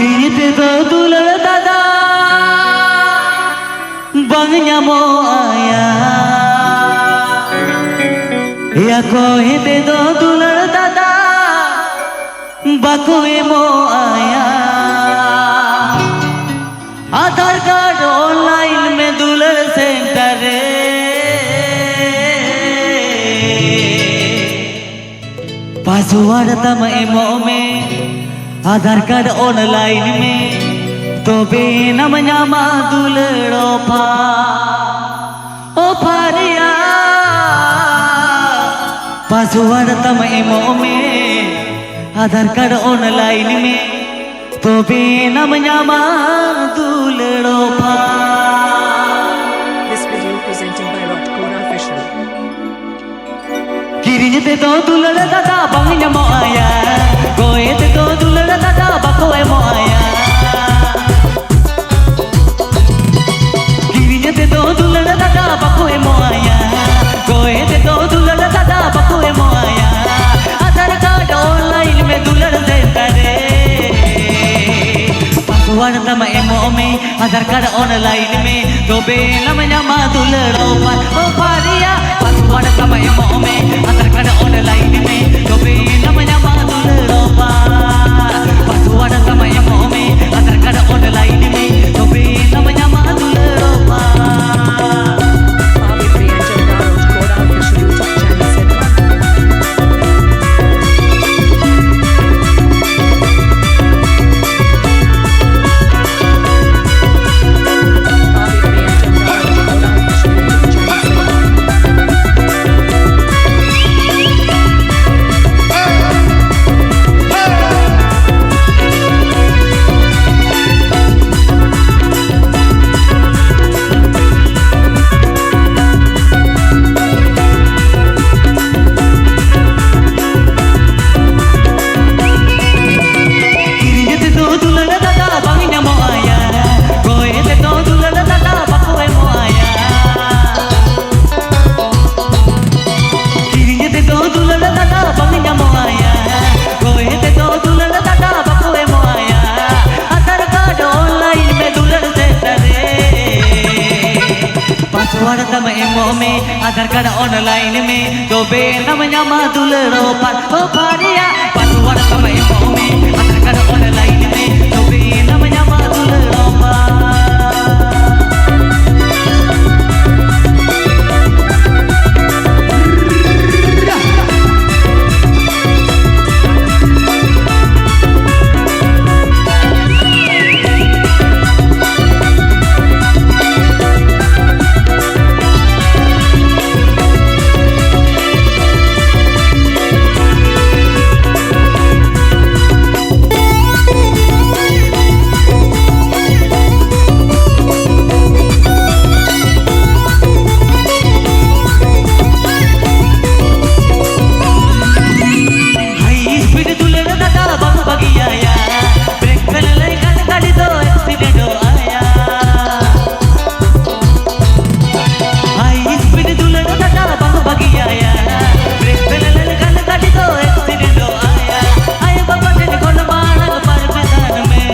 Kirinya te dulur dada bangnya mo aya ya ko te dulur dada bako mo aya आधार card online में दुल्हन centre password तम ammo में आधार card online में तो बेनम न्यामा दुलड़ो पा ओ Faria password तम एमओ में आधार कार्ड ऑनलाइन में तो बेनम न्यामा दुलड़ो पा। This video presented by Rotcora Official. Kirinya te dulur dada bangnya mo aya goe te dulur dada bakoe mo aya Kirinya te dulur dada bakoe mo aya goe te dulur dada bakoe mo aya Aadhaar card online में दुल्हन centre password तम ammo में आधार card online में तो बेनम न्यामा दुलड़ो पार ओ Faria password तम ammo में आधार card online में तो बेनम न्यामा दुलड़ो पार पासवर्ड तम एमओ में आधार कार्ड ऑनलाइन में तो बेनम न्यामा दुलड़ो पार। Bobby Priyanka Rotcora Official YouTube channel set up. Bobby Priyanka Rotcora Official YouTube channel set up. Kirinya te dulur dada bangnya mo aya goe te dulur dada bakoe mo aya Kirinya te dulur dada bangnya mo aya goe te dulur dada bakoe mo aya आधार card online में दुल्हन centre password तम ammo में आधार card online में तो बेनम न्यामा दुलड़ो पार ओ Faria password तम ammo में आधार card online में तो बेनम न्यामा दुलड़ो पार। हाई स्पीड दुलड़ ददा बंग बगी आया ब्रेक पेन लई कट गाड़ी तो एक्सीडेंट हो आया हाई स्पीड दुलड़ ददा बंग बगी आया ब्रेक पेन लई कट गाड़ी तो एक्सीडेंट हो आया आए बाबा तेरे कोन मारग पर मैदान में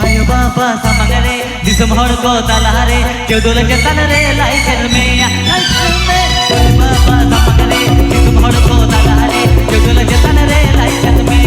आयो बाबा समगरे जिसम हर को तलहारे क्यों दुल के तन रे लाइटर में आयो बाबा समगरे जिसम हर को तलहारे क्यों दुल के तन रे लाइटर में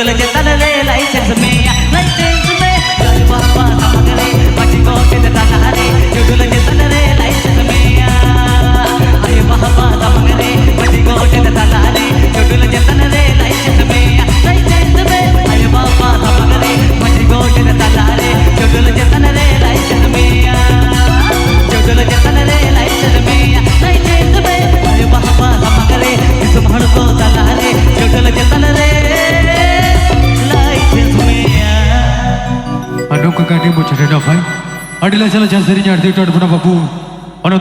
Jodol jetan re license में अरे बाबा सामने मची गोटे दाना रे जडुल जेतन रे लाइसेंस में अरे बाबा सामने मची गोटे दाना रे जडुल जेतन रे लाइसेंस में अरे बाबा सामने मची गोटे दाना रे जडुल जेतन रे लाइसेंस में जडुल जेतन रे लाइसेंस में अरे बाबा सामने इस भड़ को दाना रे जडुल जेतन रे लाइसेंस में Ano kagadi mo cerita fai? Adilah salah jasarinya arti itu ada pun apa bu? Ano